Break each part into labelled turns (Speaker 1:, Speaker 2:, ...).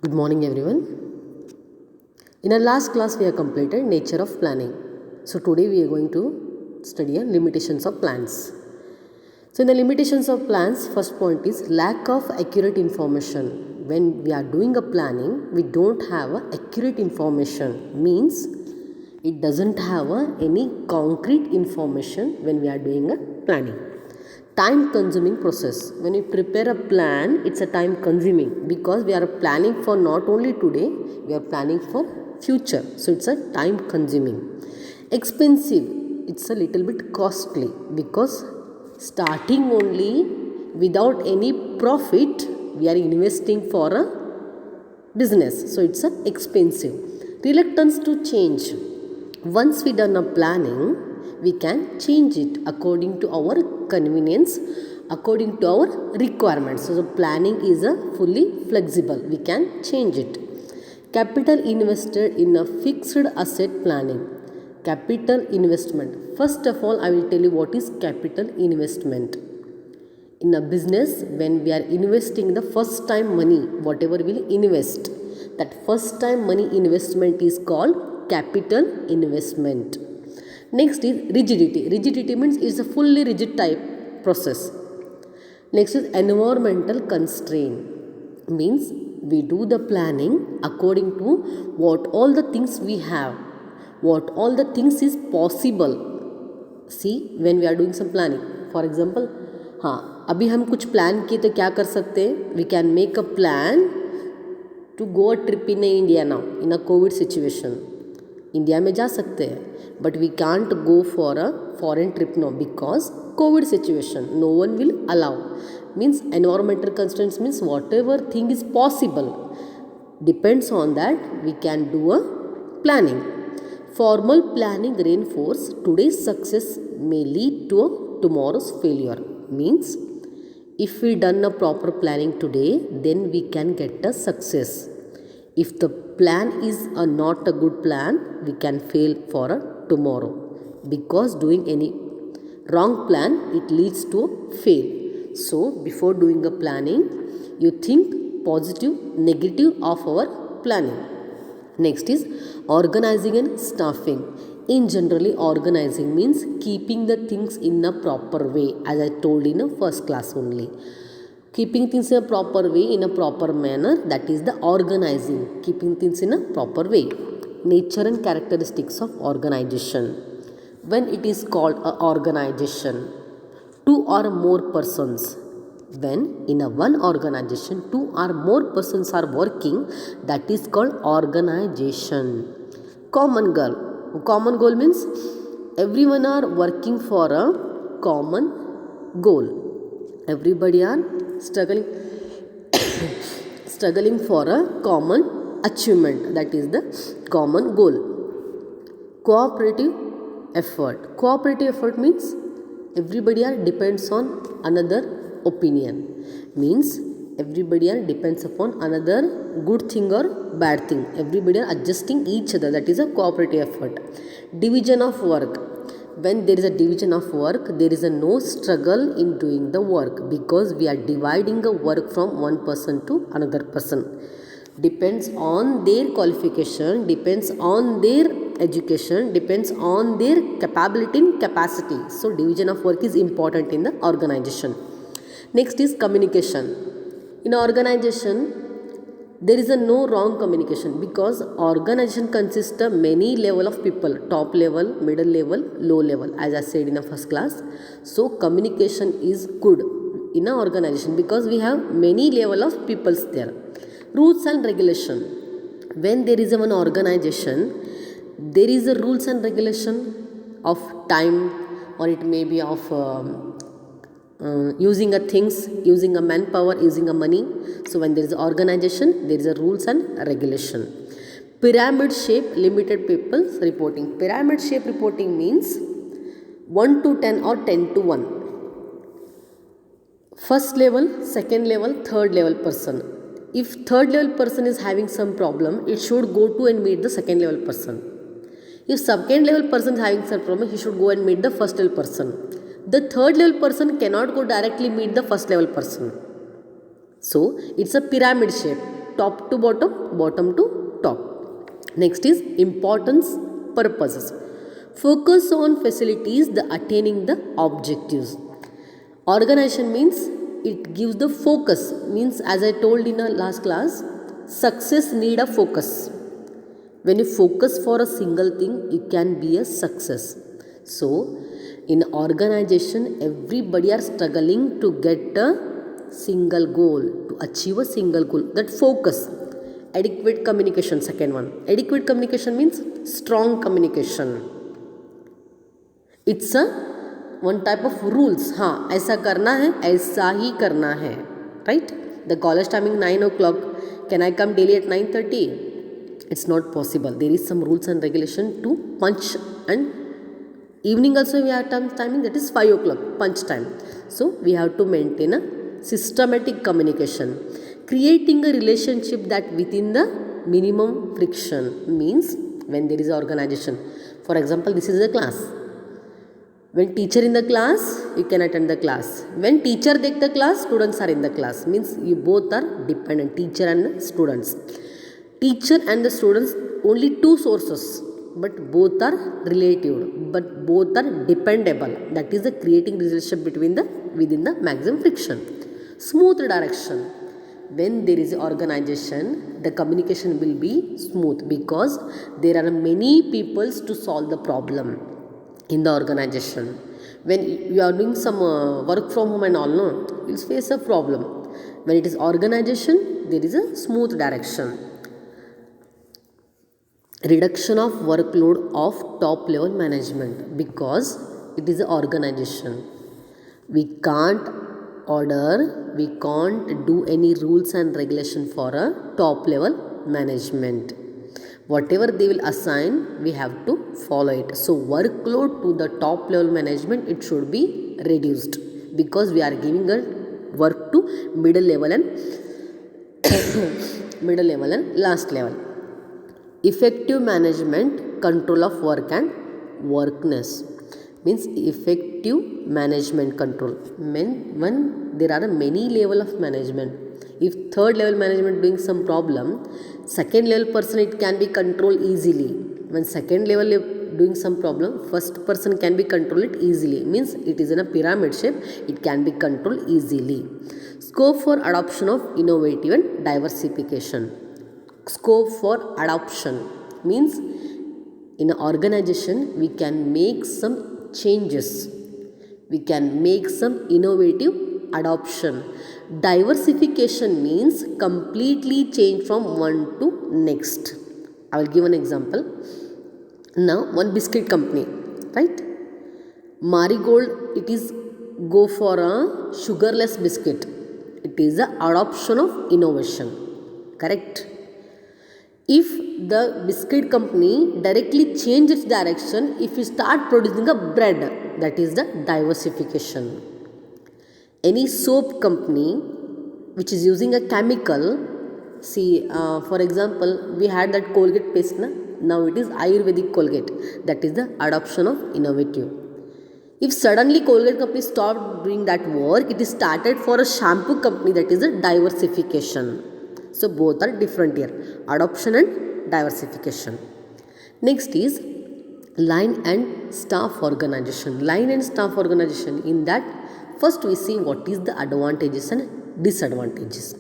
Speaker 1: Good morning, everyone. In our last class, we have completed nature of planning. So today we are going to study limitations of plans. So in the limitations of plans, first point is lack of accurate information. When we are doing a planning, we don't have accurate information. Means it doesn't have any concrete information when we are doing a planning. Time consuming process. When we prepare a plan, it's a time consuming because we are planning for not only today, we are planning for future. So it's a time consuming. Expensive. It's a little bit costly because starting only without any profit, we are investing for a business. So it's a expensive. Reluctance to change. Once we done a planning, we can change it according to our convenience, according to our requirements. So the planning is a fully flexible. We can change it. Capital invested in a fixed asset planning. Capital investment. First of all, I will tell you what is capital investment. In a business, when we are investing the first time money, whatever we'll invest, that first time money investment is called capital investment. Next is rigidity. Rigidity means it's a fully rigid type process. Next is environmental constraint. Means we do the planning according to what all the things we have, what all the things is possible. See, when we are doing some planning, for example, हाँ अभी हम कुछ plan किए तो क्या कर सकते हैं? We can make a plan to go a trip in India now in a COVID situation. India में जा सकते हैं but we can't go for a foreign trip no because COVID situation no one will allow means environmental constraints means whatever thing is possible depends on that we can do a planning formal planning reinforce today's success may lead to tomorrow's failure means if we done a proper planning today then we can get a success. If the plan is not a good plan, we can fail for a tomorrow because doing any wrong plan it leads to fail. So before doing a planning, you think positive, negative of our planning. Next is organizing and staffing. In generally, organizing means keeping the things in a proper way, as I told in a first class only. Keeping things in a proper way, in a proper manner, that is the organizing. Keeping things in a proper way. Nature and characteristics of organization. When it is called a organization, two or more persons. When in a one organization, two or more persons are working, that is called organization. Common goal. Common goal means everyone are working for a common goal. Everybody are struggling for a common achievement, that is the common goal. Cooperative effort means everybody are depends on another opinion, means everybody are depends upon another good thing or bad thing, everybody are adjusting each other, that is a cooperative effort. Division of work. When there is a division of work, there is a no struggle in doing the work because we are dividing the work from one person to another person. Depends on their qualification, depends on their education, depends on their capability and capacity. So division of work is important in the organization. Next is communication. In organization, there is a no wrong communication because organization consists of many level of people, top level, middle level, low level, as I said in the first class. So communication is good in an organization because we have many level of peoples there. Rules and regulation. When there is an organization, there is a rules and regulation of time, or it may be of using a things, using a manpower, using a money. So when there is organization, there is a rules and regulation. Pyramid shape limited people's reporting. Pyramid shape reporting means 1 to 10 or 10 to 1. First level, second level, third level person. If third level person is having some problem, it should go to and meet the second level person. If second level person is having some problem, he should go and meet the first level person. The third level person cannot go directly meet the first level person. So it's a pyramid shape. top to bottom, bottom to top. Next is importance purposes. Focus on facilities the attaining the objectives. Organization means it gives the focus, means as I told in the last class, success need a focus. When you focus for a single thing, it can be a success. So in organization, everybody are struggling to get a single goal, to achieve a single goal. That focus. Adequate communication, second one. Adequate communication means strong communication. It's a one type of rules. हाँ, ऐसा करना है, ऐसा ही करना है, right? The college timing 9 o'clock. Can I come daily at 9:30? It's not possible. There is some rules and regulation to punch, and evening also we have timing, that is 5 o'clock punch time. So we have to maintain a systematic communication. Creating a relationship that within the minimum friction means when there is organization. For example, this is a class. When teacher in the class, you can attend the class. When teacher take the class, students are in the class. Means you both are dependent, teacher and the students. Teacher and the students, only two sources, but both are relative, but both are dependable. That is the creating relationship within the maximum friction. Smooth direction. When there is organization, the communication will be smooth because there are many peoples to solve the problem in the organization. When you are doing some work from home and all, no, you will face a problem. When it is organization, there is a smooth direction. Reduction of workload of top level management because it is an organization. We can't do any rules and regulation for a top level management. Whatever they will assign, we have to follow it. So workload to the top level management, it should be reduced because we are giving a work to middle level and last level. Effective management, control of work and workness means effective management control. When there are many level of management, if third level management doing some problem, second level person it can be controlled easily. When second level doing some problem, first person can be control it easily. Means it is in a pyramid shape, it can be controlled easily. Scope for adoption of innovative and diversification. Scope for adoption means in an organization we can make some changes, we can make some innovative adoption. Diversification means completely change from one to next. I will give an example. Now one biscuit company, right? Marigold, it is go for a sugarless biscuit. It is the adoption of innovation, correct? If the biscuit company directly change its direction, if you start producing a bread, that is the diversification. Any soap company which is using a chemical, see for example, we had that Colgate paste, now it is Ayurvedic Colgate, that is the adoption of innovative. If suddenly Colgate company stopped doing that work, it is started for a shampoo company, that is a diversification. So both are different here, adoption and diversification. Next is line and staff organization. Line and staff organization, in that first we see what is the advantages and disadvantages.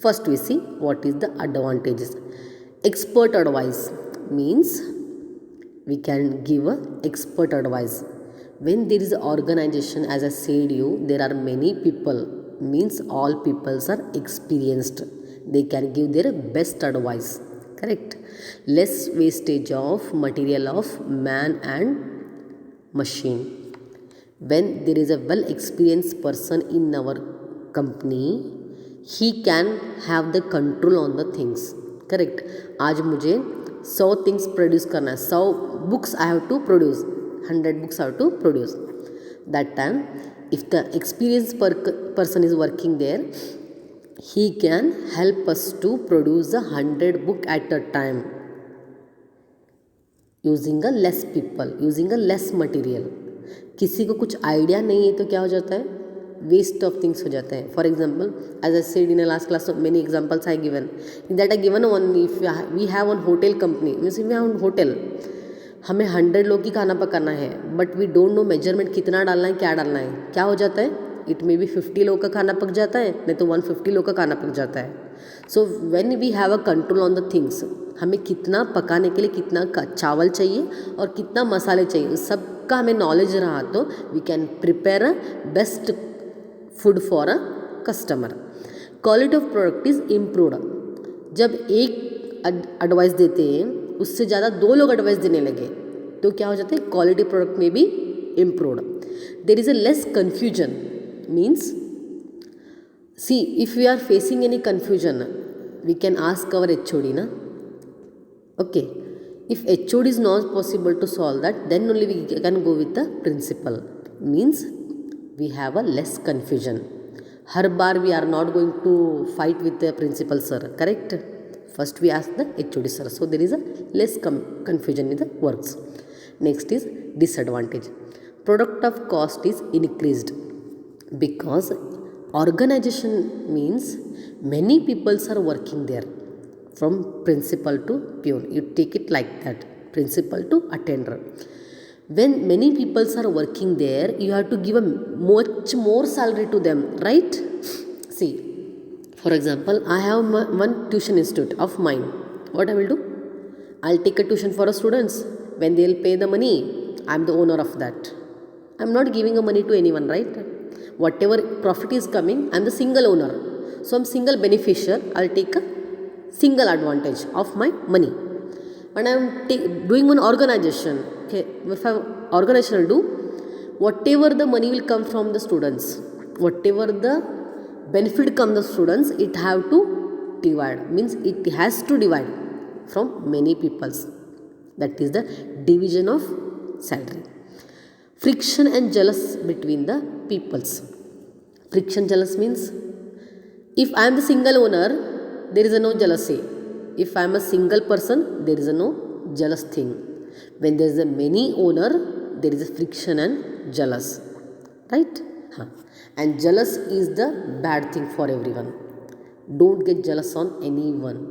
Speaker 1: First we see what is the advantages. Expert advice means we can give a expert advice. When there is an organization, as I said you, there are many people, means all peoples are experienced. They can give their best advice, correct? Less wastage of material of man and machine. When there is a well experienced person in our company, he can have the control on the things, correct? आज मुझे 100 things produce करना है, 100 books I have to produce, 100 books I have to produce. That time, if the experienced person is working there, he can help us to produce 100 book at a time using a less people, using a less material. किसी को कुछ idea नहीं है तो क्या हो जाता है, वेस्ट ऑफ थिंग्स हो जाते हैं. For example, as I said in a last class, many examples I given that I given one. If we have one hotel company, means we have hotel, हमें 100 लोग की खाना पकाना है, but we don't know measurement कितना डालना है, क्या डालना है. क्या हो जाता है, इट मे बी 50 लोग का खाना पक जाता है, नहीं तो 150 लोग का खाना पक जाता है. So when we have a control on the things, हमें कितना पकाने के लिए कितना चावल चाहिए और कितना मसाले चाहिए, उस सब का हमें नॉलेज रहा तो we can prepare a best food for a customer. Quality of product is improved. जब एक एडवाइस देते हैं उससे ज़्यादा 2 लोग एडवाइस देने लगे तो क्या हो जाता है, क्वालिटी प्रोडक्ट में भी improved. There is a less confusion. Means see, if we are facing any confusion we can ask our HOD ना. Okay, if HOD is not possible to solve that, then only we can go with the principal. Means we have a less confusion. Her bar we are not going to fight with the principal sir, correct? First we ask the HOD sir, so there is a less confusion in the works. Next is disadvantage. Product of cost is increased because organization means many peoples are working there. From principal to peon, you take it like that, principal to attender. When many people are working there, you have to give a much more salary to them, right? See, for example, I have one tuition institute of mine. What I will do, I'll take a tuition for students. When they'll pay the money, I'm the owner of that. I'm not giving a money to anyone, right? Whatever profit is coming, I'm the single owner, so I'm single beneficiary. I'll take a single advantage of my money. When I am doing one organization, okay, if I organization will do, whatever the money will come from the students, whatever the benefit come the students, it have to divide, means it has to divide from many peoples. That is the division of salary. Friction and jealous between the peoples. Friction, jealous means if I am the single owner, there is a no jealousy. If I am a single person, there is a no jealous thing. When there is a many owner, there is a friction and jealous, right? And jealous is the bad thing for everyone. Don't get jealous on anyone.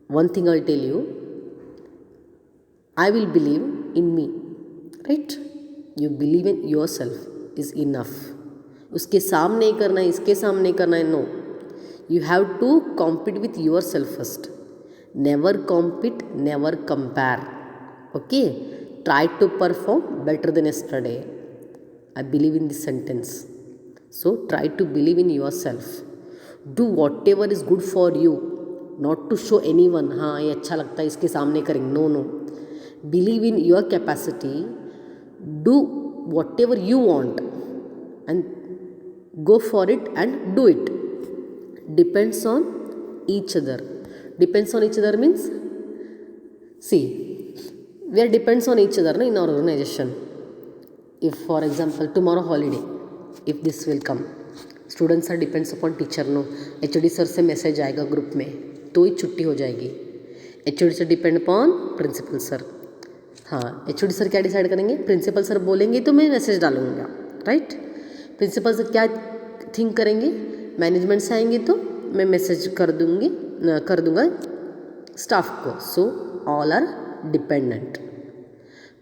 Speaker 1: One thing I will tell you, I will believe in me, right? You believe in yourself is enough. उसके सामने करना है, इसके सामने करना है, no. You have to compete with yourself first. Never compete, never compare. Okay? Try to perform better than yesterday. I believe in this sentence. So try to believe in yourself. Do whatever is good for you. Not to show anyone, हाँ ये अच्छा लगता है इसके सामने करेंगे. No, no. Believe in your capacity. Do whatever you want and go for it and do it. Depends on each other. Depends on each other means, see, we are depends on each other na, in our organization. If for example tomorrow holiday, if this will come, students are depends upon teacher. No, HOD sir से message आएगा group में तो ही छुट्टी हो जाएगी. HOD से depend upon principal sir. हाँ, HOD सर क्या डिसाइड करेंगे, प्रिंसिपल सर बोलेंगे तो मैं मैसेज डालूंगा, राइट? प्रिंसिपल सर क्या थिंक करेंगे, मैनेजमेंट से आएंगे तो मैं मैसेज कर दूंगा स्टाफ को. So all are dependent.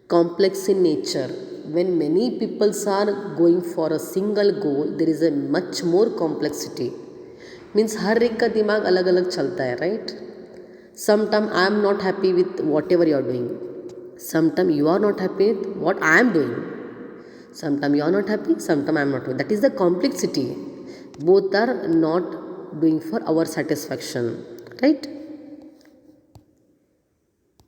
Speaker 1: Complex in nature. When many peoples are going for a single goal, there is a much more complexity. Means हर एक का दिमाग अलग अलग चलता है, right? Sometime I am not happy with whatever you are doing. Sometime you are not happy with what I am doing. Sometime you are not happy, sometime I am not. That is the complexity. Both are not doing for our satisfaction, right?